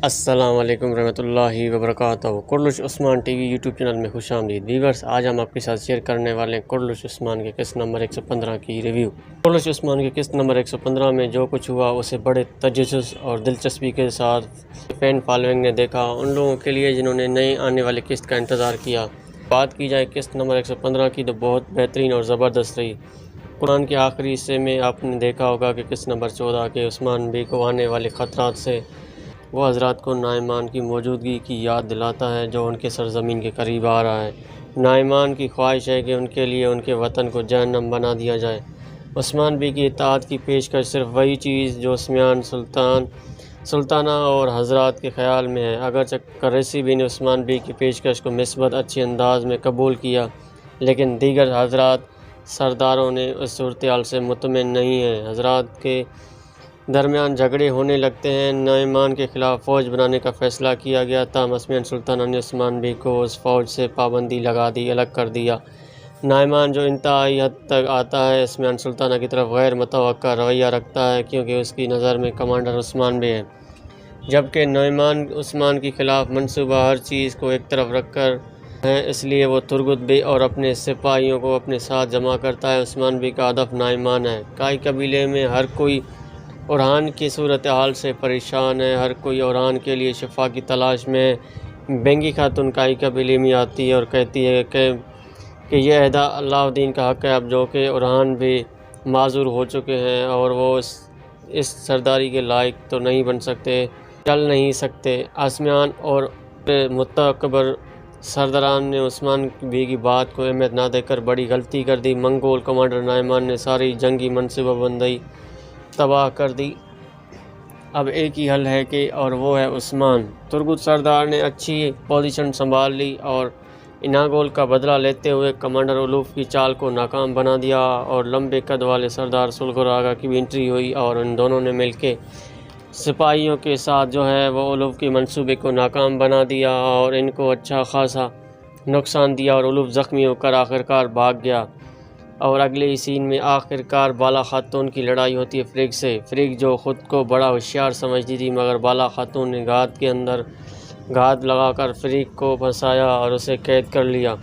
السلام علیکم ورحمۃ اللہ وبرکاتہ۔ کرلش عثمان ٹی وی یوٹیوب چینل میں خوش آمدید ویورز۔ آج ہم آپ کے ساتھ شیئر کرنے والے ہیں کرلش عثمان کے قسط نمبر 115 کی ریویو۔ کرلش عثمان کے قسط نمبر 115 میں جو کچھ ہوا اسے بڑے تجسس اور دلچسپی کے ساتھ فین فالوئنگ نے دیکھا۔ ان لوگوں کے لیے جنہوں نے نئی آنے والے قسط کا انتظار کیا، بات کی جائے قسط نمبر 115 کی تو بہت بہترین اور زبردست رہی۔ قرآن کے آخری حصے میں آپ نے دیکھا ہوگا کہ قسط نمبر 14 کے عثمان بی کو آنے والے خطرات سے وہ حضرات کو نائمان کی موجودگی کی یاد دلاتا ہے جو ان کے سرزمین کے قریب آ رہا ہے۔ نائمان کی خواہش ہے کہ ان کے لیے ان کے وطن کو جہنم بنا دیا جائے۔ عثمان بی کی اطاعت کی پیشکش صرف وہی چیز جو عثمان سلطانہ اور حضرات کے خیال میں ہے۔ اگرچہ قریشی بی نے عثمان بی کی پیشکش کو مثبت اچھے انداز میں قبول کیا، لیکن دیگر حضرات سرداروں نے اس صورتحال سے مطمئن نہیں ہیں۔ حضرات کے درمیان جھگڑے ہونے لگتے ہیں۔ نائمان کے خلاف فوج بنانے کا فیصلہ کیا گیا، تاہم عثمان سلطانہ نے عثمان بی کو اس فوج سے پابندی لگا دی، الگ کر دیا۔ نائمان جو انتہائی حد تک آتا ہے عثمان سلطانہ کی طرف غیر متوقع رویہ رکھتا ہے، کیونکہ اس کی نظر میں کمانڈر عثمان بی ہے، جبکہ نائمان عثمان کے خلاف منصوبہ ہر چیز کو ایک طرف رکھ کر ہے، اس لیے وہ ترگت بی اور اپنے سپاہیوں کو اپنے ساتھ جمع کرتا ہے۔ عثمان بی کا ہدف نائمان ہے۔ کائی قبیلے میں ہر کوئی اورہان کی صورتحال سے پریشان ہے، ہر کوئی اورہان کے لیے شفا کی تلاش میں ہے۔ بینگی خاتون کائی قبیلے میں آتی ہے اور کہتی ہے کہ یہ عہدہ اللہ الدین کا حق ہے، اب جو کہ اورہان بھی معذور ہو چکے ہیں اور وہ اس سرداری کے لائق تو نہیں بن سکتے، چل نہیں سکتے۔ عثمان اور متکبر سرداران نے عثمان بی کی بات کو اہمیت نہ دے کر بڑی غلطی کر دی۔ منگول کمانڈر نائمان نے ساری جنگی منصوبہ بندی تباہ کر دی۔ اب ایک ہی حل ہے کہ اور وہ ہے عثمان۔ ترگت سردار نے اچھی پوزیشن سنبھال لی اور اناگول کا بدلہ لیتے ہوئے کمانڈر الوف کی چال کو ناکام بنا دیا، اور لمبے قد والے سردار سلغر آغا کی بھی انٹری ہوئی اور ان دونوں نے مل کے سپاہیوں کے ساتھ جو ہے وہ الوف کے منصوبے کو ناکام بنا دیا اور ان کو اچھا خاصا نقصان دیا، اور الوف زخمی ہو کر آخرکار بھاگ گیا۔ اور اگلے ہی سین میں آخرکار بالا خاتون کی لڑائی ہوتی ہے فریگ سے۔ فریگ جو خود کو بڑا ہوشیار سمجھتی تھی، مگر بالا خاتون نے گھات کے اندر گھات لگا کر فریگ کو پھنسایا اور اسے قید کر لیا۔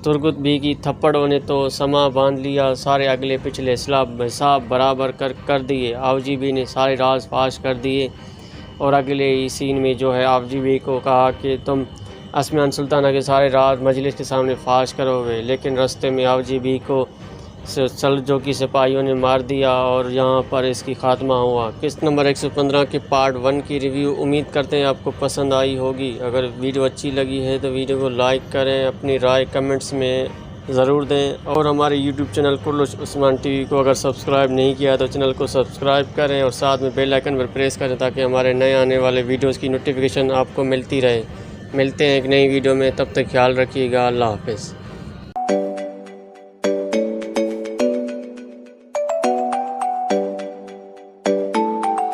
ترگت بی کی تھپڑوں نے تو سما باندھ لیا، سارے اگلے پچھلے حساب برابر کر دیے۔ آوجی بی نے سارے راز فاش کر دیے، اور اگلے ہی سین میں جو ہے آوجی بی کو کہا کہ تم عثمان سلطانہ کے سارے راز مجلس کے سامنے فاش کرو گے، لیکن رستے میں آوجی بی کو سلجوقی کی سپاہیوں نے مار دیا اور یہاں پر اس کی خاتمہ ہوا۔ قسط نمبر 115 کے پارٹ 1 کی ریویو امید کرتے ہیں آپ کو پسند آئی ہوگی۔ اگر ویڈیو اچھی لگی ہے تو ویڈیو کو لائک کریں، اپنی رائے کمنٹس میں ضرور دیں، اور ہمارے یوٹیوب چینل کرلش عثمان ٹی وی کو اگر سبسکرائب نہیں کیا تو چینل کو سبسکرائب کریں اور ساتھ میں بیل آئیکن پر پریس کریں تاکہ ہمارے نئے آنے والے ویڈیوز کی نوٹیفیکیشن آپ کو ملتی رہے۔ ملتے ہیں ایک نئی ویڈیو میں، تب تک خیال رکھیے گا۔ اللہ حافظ۔